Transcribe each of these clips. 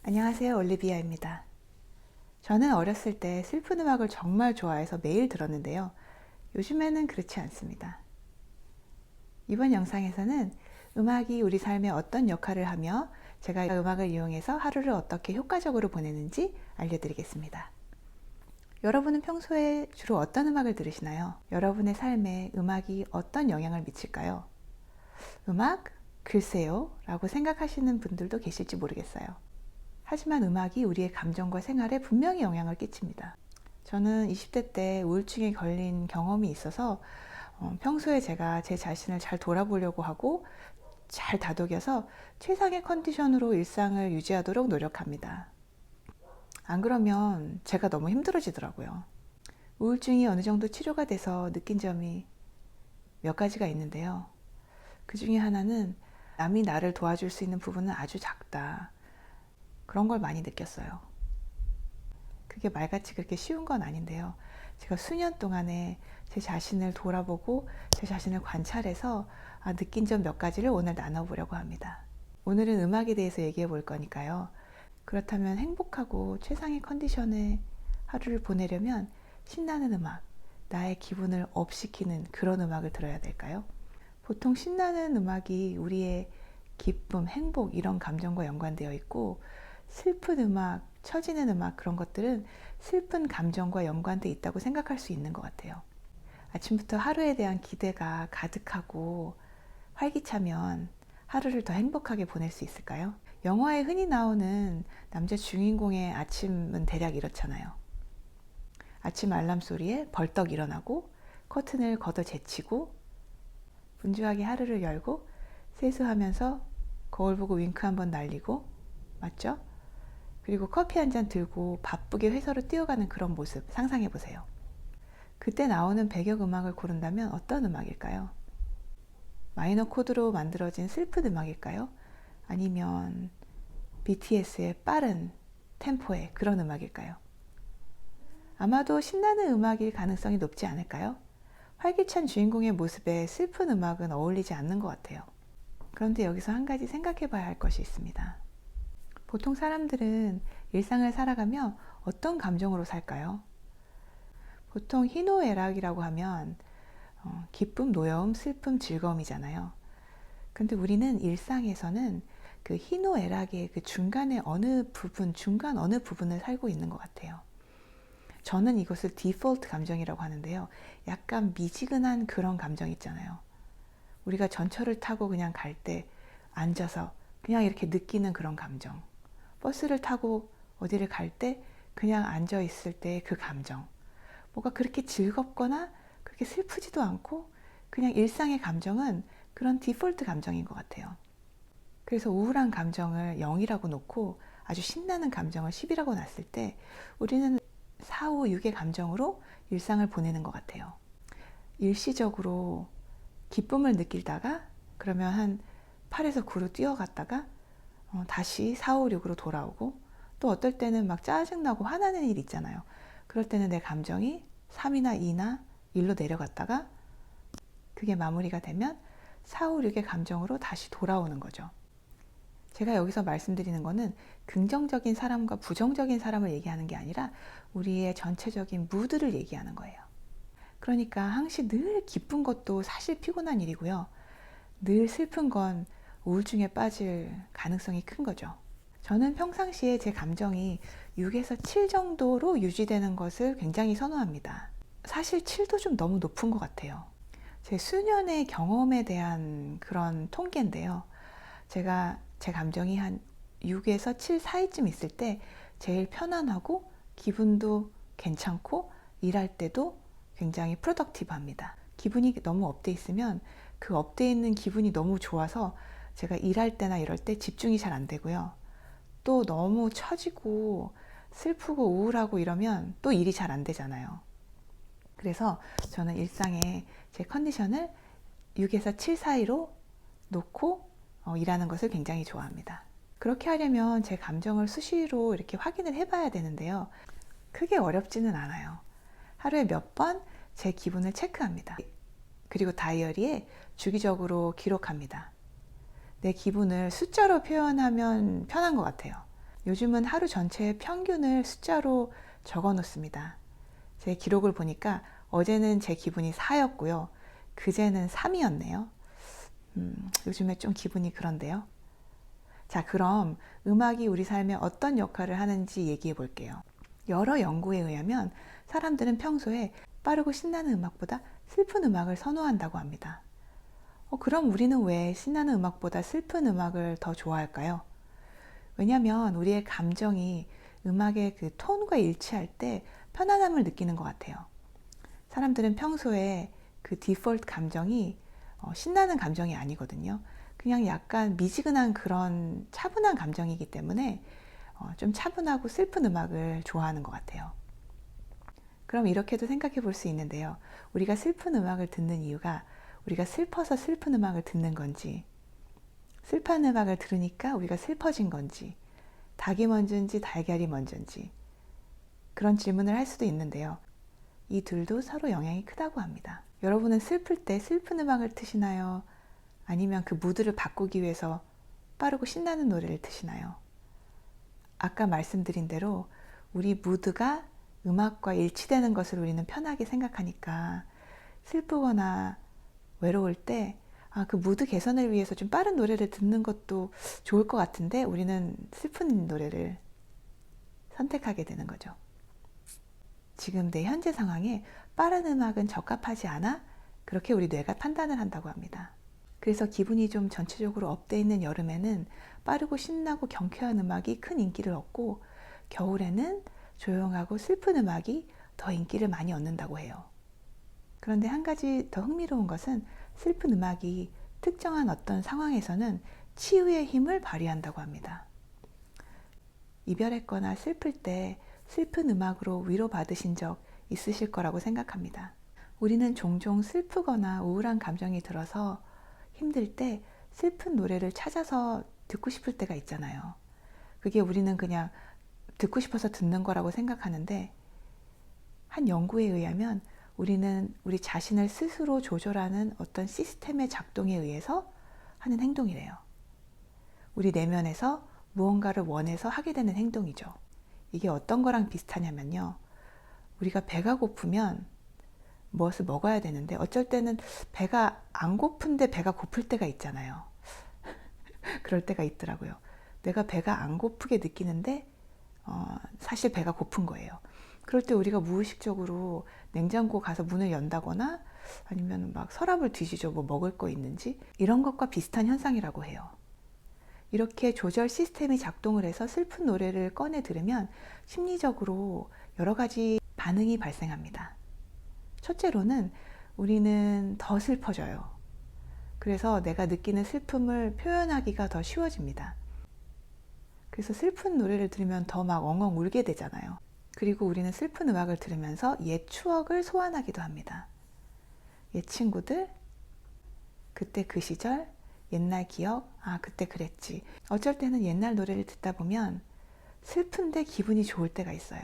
안녕하세요, 올리비아입니다. 저는 어렸을 때 슬픈 음악을 정말 좋아해서 매일 들었는데요. 요즘에는 그렇지 않습니다. 이번 영상에서는 음악이 우리 삶에 어떤 역할을 하며 제가 음악을 이용해서 하루를 어떻게 효과적으로 보내는지 알려드리겠습니다. 여러분은 평소에 주로 어떤 음악을 들으시나요? 여러분의 삶에 음악이 어떤 영향을 미칠까요? 음악? 글쎄요 라고 생각하시는 분들도 계실지 모르겠어요. 하지만 음악이 우리의 감정과 생활에 분명히 영향을 끼칩니다. 저는 20대 때 우울증에 걸린 경험이 있어서 평소에 제가 제 자신을 잘 돌아보려고 하고 잘 다독여서 최상의 컨디션으로 일상을 유지하도록 노력합니다. 안 그러면 제가 너무 힘들어지더라고요. 우울증이 어느 정도 치료가 돼서 느낀 점이 몇 가지가 있는데요. 그 중에 하나는 남이 나를 도와줄 수 있는 부분은 아주 작다. 그런 걸 많이 느꼈어요. 그게 말같이 그렇게 쉬운 건 아닌데요. 제가 수년 동안에 제 자신을 돌아보고 제 자신을 관찰해서 느낀 점 몇 가지를 오늘 나눠보려고 합니다. 오늘은 음악에 대해서 얘기해 볼 거니까요. 그렇다면 행복하고 최상의 컨디션의 하루를 보내려면 신나는 음악, 나의 기분을 업시키는 그런 음악을 들어야 될까요? 보통 신나는 음악이 우리의 기쁨, 행복 이런 감정과 연관되어 있고 슬픈 음악, 처지는 음악 그런 것들은 슬픈 감정과 연관되어 있다고 생각할 수 있는 것 같아요. 아침부터 하루에 대한 기대가 가득하고 활기차면 하루를 더 행복하게 보낼 수 있을까요? 영화에 흔히 나오는 남자 주인공의 아침은 대략 이렇잖아요. 아침 알람 소리에 벌떡 일어나고 커튼을 걷어 제치고 분주하게 하루를 열고 세수하면서 거울 보고 윙크 한번 날리고, 맞죠? 그리고 커피 한 잔 들고 바쁘게 회사로 뛰어가는 그런 모습 상상해 보세요. 그때 나오는 배경음악을 고른다면 어떤 음악일까요? 마이너 코드로 만들어진 슬픈 음악일까요? 아니면 BTS의 빠른 템포의 그런 음악일까요? 아마도 신나는 음악일 가능성이 높지 않을까요? 활기찬 주인공의 모습에 슬픈 음악은 어울리지 않는 것 같아요. 그런데 여기서 한 가지 생각해 봐야 할 것이 있습니다. 보통 사람들은 일상을 살아가며 어떤 감정으로 살까요? 보통 희노애락이라고 하면 기쁨, 노여움, 슬픔, 즐거움이잖아요. 근데 우리는 일상에서는 그 희노애락의 그 중간에 중간 어느 부분을 살고 있는 것 같아요. 저는 이것을 디폴트 감정이라고 하는데요. 약간 미지근한 그런 감정 있잖아요. 우리가 전철을 타고 그냥 갈 때 앉아서 그냥 이렇게 느끼는 그런 감정. 버스를 타고 어디를 갈 때 그냥 앉아 있을 때 그 감정. 뭐가 그렇게 즐겁거나 그렇게 슬프지도 않고 그냥 일상의 감정은 그런 디폴트 감정인 것 같아요. 그래서 우울한 감정을 0이라고 놓고 아주 신나는 감정을 10이라고 놨을 때 우리는 4, 5, 6의 감정으로 일상을 보내는 것 같아요. 일시적으로 기쁨을 느끼다가 그러면 한 8에서 9로 뛰어갔다가 다시 4, 5, 6으로 돌아오고, 또 어떨 때는 막 짜증나고 화나는 일 있잖아요. 그럴 때는 내 감정이 3이나 2나 1로 내려갔다가 그게 마무리가 되면 4, 5, 6의 감정으로 다시 돌아오는 거죠. 제가 여기서 말씀드리는 거는 긍정적인 사람과 부정적인 사람을 얘기하는 게 아니라 우리의 전체적인 무드를 얘기하는 거예요. 그러니까 항시 늘 기쁜 것도 사실 피곤한 일이고요. 늘 슬픈 건 우울증에 빠질 가능성이 큰 거죠. 저는 평상시에 제 감정이 6에서 7 정도로 유지되는 것을 굉장히 선호합니다. 사실 7도 좀 너무 높은 것 같아요. 제 수년의 경험에 대한 그런 통계인데요. 제가 제 감정이 한 6에서 7 사이쯤 있을 때 제일 편안하고 기분도 괜찮고 일할 때도 굉장히 프로덕티브합니다. 기분이 너무 업돼 있으면 그 업돼 있는 기분이 너무 좋아서 제가 일할 때나 이럴 때 집중이 잘 안 되고요. 또 너무 처지고 슬프고 우울하고 이러면 또 일이 잘 안 되잖아요. 그래서 저는 일상에 제 컨디션을 6에서 7 사이로 놓고 일하는 것을 굉장히 좋아합니다. 그렇게 하려면 제 감정을 수시로 이렇게 확인을 해봐야 되는데요. 크게 어렵지는 않아요. 하루에 몇 번 제 기분을 체크합니다. 그리고 다이어리에 주기적으로 기록합니다. 내 기분을 숫자로 표현하면 편한 것 같아요. 요즘은 하루 전체의 평균을 숫자로 적어 놓습니다. 제 기록을 보니까 어제는 제 기분이 4였고요. 그제는 3이었네요. 요즘에 좀 기분이 그런데요. 자, 그럼 음악이 우리 삶에 어떤 역할을 하는지 얘기해 볼게요. 여러 연구에 의하면 사람들은 평소에 빠르고 신나는 음악보다 슬픈 음악을 선호한다고 합니다. 그럼 우리는 왜 신나는 음악보다 슬픈 음악을 더 좋아할까요? 왜냐하면 우리의 감정이 음악의 그 톤과 일치할 때 편안함을 느끼는 것 같아요. 사람들은 평소에 그 디폴트 감정이 신나는 감정이 아니거든요. 그냥 약간 미지근한 그런 차분한 감정이기 때문에 좀 차분하고 슬픈 음악을 좋아하는 것 같아요. 그럼 이렇게도 생각해 볼 수 있는데요. 우리가 슬픈 음악을 듣는 이유가 우리가 슬퍼서 슬픈 음악을 듣는 건지, 슬픈 음악을 들으니까 우리가 슬퍼진 건지, 닭이 먼저인지 달걀이 먼저인지 그런 질문을 할 수도 있는데요. 이 둘도 서로 영향이 크다고 합니다. 여러분은 슬플 때 슬픈 음악을 트시나요? 아니면 그 무드를 바꾸기 위해서 빠르고 신나는 노래를 트시나요? 아까 말씀드린 대로 우리 무드가 음악과 일치되는 것을 우리는 편하게 생각하니까 슬프거나 외로울 때 그 무드 개선을 위해서 좀 빠른 노래를 듣는 것도 좋을 것 같은데 우리는 슬픈 노래를 선택하게 되는 거죠. 지금 내 현재 상황에 빠른 음악은 적합하지 않아? 그렇게 우리 뇌가 판단을 한다고 합니다. 그래서 기분이 좀 전체적으로 업돼 있는 여름에는 빠르고 신나고 경쾌한 음악이 큰 인기를 얻고 겨울에는 조용하고 슬픈 음악이 더 인기를 많이 얻는다고 해요. 그런데 한 가지 더 흥미로운 것은 슬픈 음악이 특정한 어떤 상황에서는 치유의 힘을 발휘한다고 합니다. 이별했거나 슬플 때 슬픈 음악으로 위로받으신 적 있으실 거라고 생각합니다. 우리는 종종 슬프거나 우울한 감정이 들어서 힘들 때 슬픈 노래를 찾아서 듣고 싶을 때가 있잖아요. 그게 우리는 그냥 듣고 싶어서 듣는 거라고 생각하는데 한 연구에 의하면 우리는 우리 자신을 스스로 조절하는 어떤 시스템의 작동에 의해서 하는 행동이래요. 우리 내면에서 무언가를 원해서 하게 되는 행동이죠. 이게 어떤 거랑 비슷하냐면요. 우리가 배가 고프면 무엇을 먹어야 되는데 어쩔 때는 배가 안 고픈데 배가 고플 때가 있잖아요. 그럴 때가 있더라고요. 내가 배가 안 고프게 느끼는데 사실 배가 고픈 거예요. 그럴 때 우리가 무의식적으로 냉장고 가서 문을 연다거나 아니면 막 서랍을 뒤지죠. 뭐 먹을 거 있는지 이런 것과 비슷한 현상이라고 해요. 이렇게 조절 시스템이 작동을 해서 슬픈 노래를 꺼내 들으면 심리적으로 여러 가지 반응이 발생합니다. 첫째로는 우리는 더 슬퍼져요. 그래서 내가 느끼는 슬픔을 표현하기가 더 쉬워집니다. 그래서 슬픈 노래를 들으면 더 막 엉엉 울게 되잖아요. 그리고 우리는 슬픈 음악을 들으면서 옛 추억을 소환하기도 합니다. 옛 친구들, 그때 그 시절, 옛날 기억, 그때 그랬지. 어쩔 때는 옛날 노래를 듣다 보면 슬픈데 기분이 좋을 때가 있어요.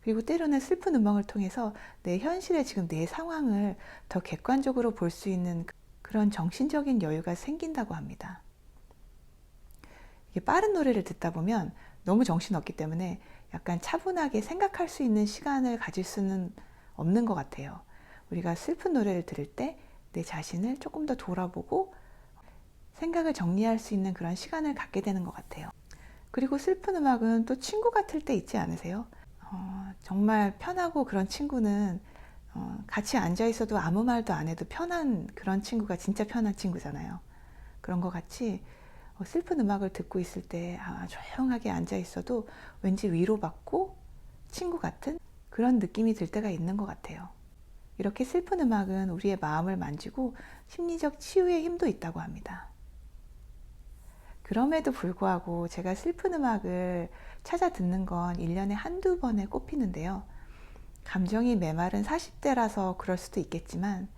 그리고 때로는 슬픈 음악을 통해서 내 현실에 지금 내 상황을 더 객관적으로 볼 수 있는 그런 정신적인 여유가 생긴다고 합니다. 이게 빠른 노래를 듣다 보면 너무 정신없기 때문에 약간 차분하게 생각할 수 있는 시간을 가질 수는 없는 것 같아요. 우리가 슬픈 노래를 들을 때 내 자신을 조금 더 돌아보고 생각을 정리할 수 있는 그런 시간을 갖게 되는 것 같아요. 그리고 슬픈 음악은 또 친구 같을 때 있지 않으세요? 정말 편하고 그런 친구는 같이 앉아 있어도 아무 말도 안 해도 편한 그런 친구가 진짜 편한 친구잖아요. 그런 것 같이 슬픈 음악을 듣고 있을 때 조용하게 앉아 있어도 왠지 위로받고 친구 같은 그런 느낌이 들 때가 있는 것 같아요. 이렇게 슬픈 음악은 우리의 마음을 만지고 심리적 치유의 힘도 있다고 합니다. 그럼에도 불구하고 제가 슬픈 음악을 찾아 듣는 건 1년에 한두 번에 꼽히는데요. 감정이 메마른 40대라서 그럴 수도 있겠지만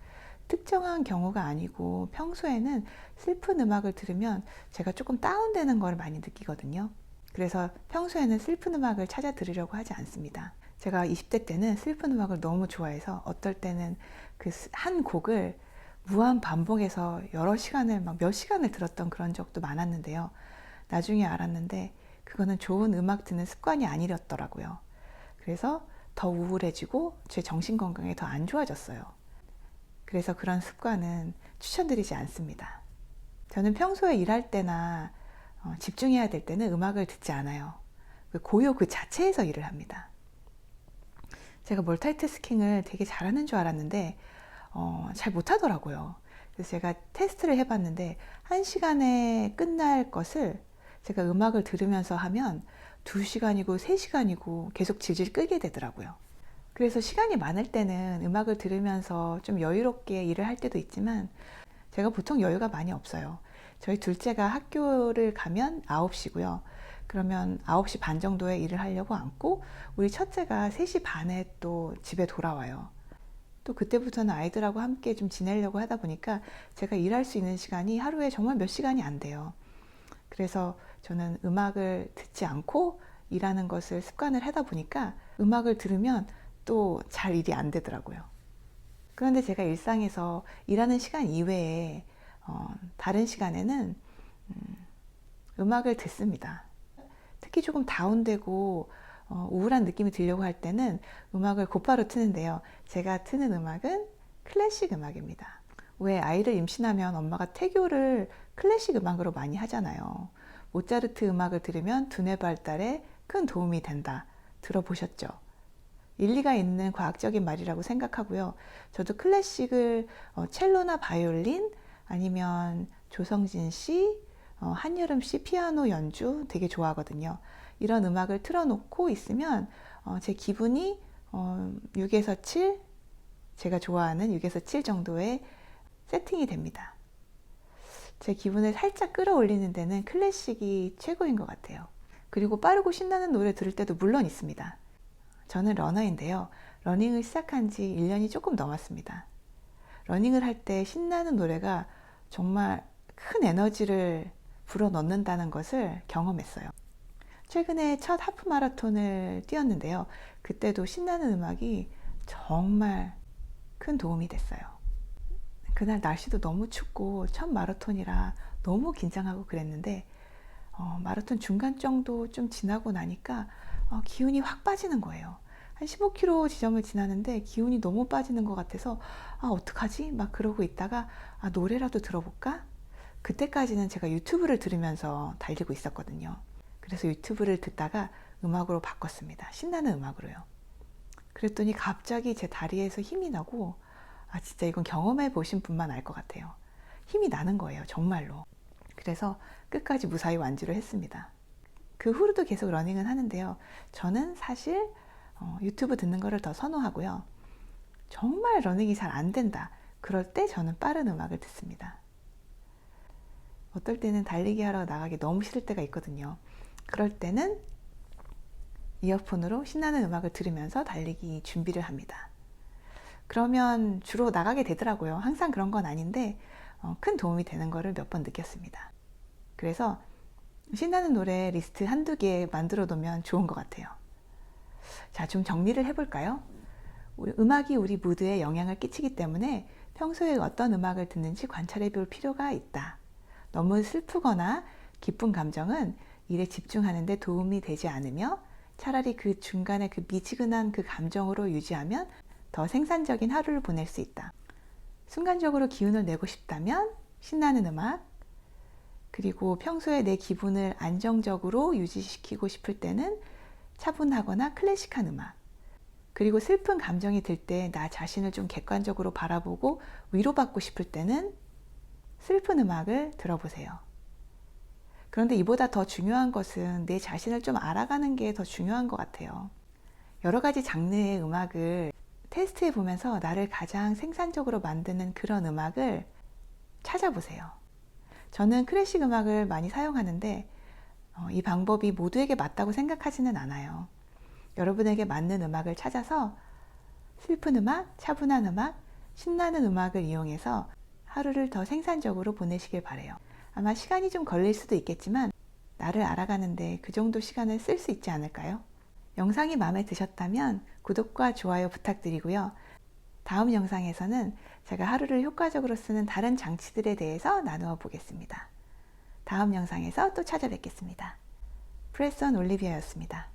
특정한 경우가 아니고 평소에는 슬픈 음악을 들으면 제가 조금 다운되는 걸 많이 느끼거든요. 그래서 평소에는 슬픈 음악을 찾아 들으려고 하지 않습니다. 제가 20대 때는 슬픈 음악을 너무 좋아해서 어떨 때는 그 한 곡을 무한 반복해서 여러 시간을 막 몇 시간을 들었던 그런 적도 많았는데요. 나중에 알았는데 그거는 좋은 음악 듣는 습관이 아니었더라고요. 그래서 더 우울해지고 제 정신 건강에 더 안 좋아졌어요. 그래서 그런 습관은 추천드리지 않습니다. 저는 평소에 일할 때나 집중해야 될 때는 음악을 듣지 않아요. 고요 그 자체에서 일을 합니다. 제가 멀티태스킹을 되게 잘하는 줄 알았는데 잘 못하더라고요. 그래서 제가 테스트를 해봤는데 1시간에 끝날 것을 제가 음악을 들으면서 하면 2시간이고 3시간이고 계속 질질 끌게 되더라고요. 그래서 시간이 많을 때는 음악을 들으면서 좀 여유롭게 일을 할 때도 있지만 제가 보통 여유가 많이 없어요. 저희 둘째가 학교를 가면 9시고요. 그러면 9시 반 정도에 일을 하려고 앉고 우리 첫째가 3시 반에 또 집에 돌아와요. 또 그때부터는 아이들하고 함께 좀 지내려고 하다 보니까 제가 일할 수 있는 시간이 하루에 정말 몇 시간이 안 돼요. 그래서 저는 음악을 듣지 않고 일하는 것을 습관을 하다 보니까 음악을 들으면 또 잘 일이 안 되더라고요. 그런데 제가 일상에서 일하는 시간 이외에 다른 시간에는 음악을 듣습니다. 특히 조금 다운되고 우울한 느낌이 들려고 할 때는 음악을 곧바로 트는데요. 제가 트는 음악은 클래식 음악입니다. 왜 아이를 임신하면 엄마가 태교를 클래식 음악으로 많이 하잖아요. 모차르트 음악을 들으면 두뇌 발달에 큰 도움이 된다. 들어보셨죠? 일리가 있는 과학적인 말이라고 생각하고요. 저도 클래식을 첼로나 바이올린 아니면 조성진 씨, 한여름 씨 피아노 연주 되게 좋아하거든요. 이런 음악을 틀어놓고 있으면 제 기분이 6에서 7, 제가 좋아하는 6에서 7 정도의 세팅이 됩니다. 제 기분을 살짝 끌어올리는 데는 클래식이 최고인 것 같아요. 그리고 빠르고 신나는 노래 들을 때도 물론 있습니다. 저는 러너인데요. 러닝을 시작한 지 1년이 조금 넘었습니다. 러닝을 할 때 신나는 노래가 정말 큰 에너지를 불어넣는다는 것을 경험했어요. 최근에 첫 하프 마라톤을 뛰었는데요. 그때도 신나는 음악이 정말 큰 도움이 됐어요. 그날 날씨도 너무 춥고 첫 마라톤이라 너무 긴장하고 그랬는데 마라톤 중간 정도 좀 지나고 나니까 기운이 확 빠지는 거예요. 한 15km 지점을 지나는데 기운이 너무 빠지는 것 같아서 어떡하지? 막 그러고 있다가 노래라도 들어볼까? 그때까지는 제가 유튜브를 들으면서 달리고 있었거든요. 그래서 유튜브를 듣다가 음악으로 바꿨습니다. 신나는 음악으로요. 그랬더니 갑자기 제 다리에서 힘이 나고 진짜 이건 경험해 보신 분만 알 것 같아요. 힘이 나는 거예요. 정말로. 그래서 끝까지 무사히 완주를 했습니다. 그 후로도 계속 러닝은 하는데요. 저는 사실 유튜브 듣는 거를 더 선호하고요. 정말 러닝이 잘 안 된다. 그럴 때 저는 빠른 음악을 듣습니다. 어떨 때는 달리기 하러 나가기 너무 싫을 때가 있거든요. 그럴 때는 이어폰으로 신나는 음악을 들으면서 달리기 준비를 합니다. 그러면 주로 나가게 되더라고요. 항상 그런 건 아닌데 큰 도움이 되는 거를 몇 번 느꼈습니다. 그래서 신나는 노래 리스트 한두 개 만들어 놓으면 좋은 것 같아요. 자, 좀 정리를 해볼까요? 음악이 우리 무드에 영향을 끼치기 때문에 평소에 어떤 음악을 듣는지 관찰해 볼 필요가 있다. 너무 슬프거나 기쁜 감정은 일에 집중하는 데 도움이 되지 않으며 차라리 그 중간에 그 미지근한 그 감정으로 유지하면 더 생산적인 하루를 보낼 수 있다. 순간적으로 기운을 내고 싶다면 신나는 음악, 그리고 평소에 내 기분을 안정적으로 유지시키고 싶을 때는 차분하거나 클래식한 음악, 그리고 슬픈 감정이 들 때 나 자신을 좀 객관적으로 바라보고 위로받고 싶을 때는 슬픈 음악을 들어보세요. 그런데 이보다 더 중요한 것은 내 자신을 좀 알아가는 게 더 중요한 것 같아요. 여러 가지 장르의 음악을 테스트해 보면서 나를 가장 생산적으로 만드는 그런 음악을 찾아보세요. 저는 클래식 음악을 많이 사용하는데 이 방법이 모두에게 맞다고 생각하지는 않아요. 여러분에게 맞는 음악을 찾아서 슬픈 음악, 차분한 음악, 신나는 음악을 이용해서 하루를 더 생산적으로 보내시길 바라요. 아마 시간이 좀 걸릴 수도 있겠지만 나를 알아가는데 그 정도 시간을 쓸 수 있지 않을까요? 영상이 마음에 드셨다면 구독과 좋아요 부탁드리고요. 다음 영상에서는 제가 하루를 효과적으로 쓰는 다른 장치들에 대해서 나누어 보겠습니다. 다음 영상에서 또 찾아뵙겠습니다. 프레스 온 올리비아였습니다.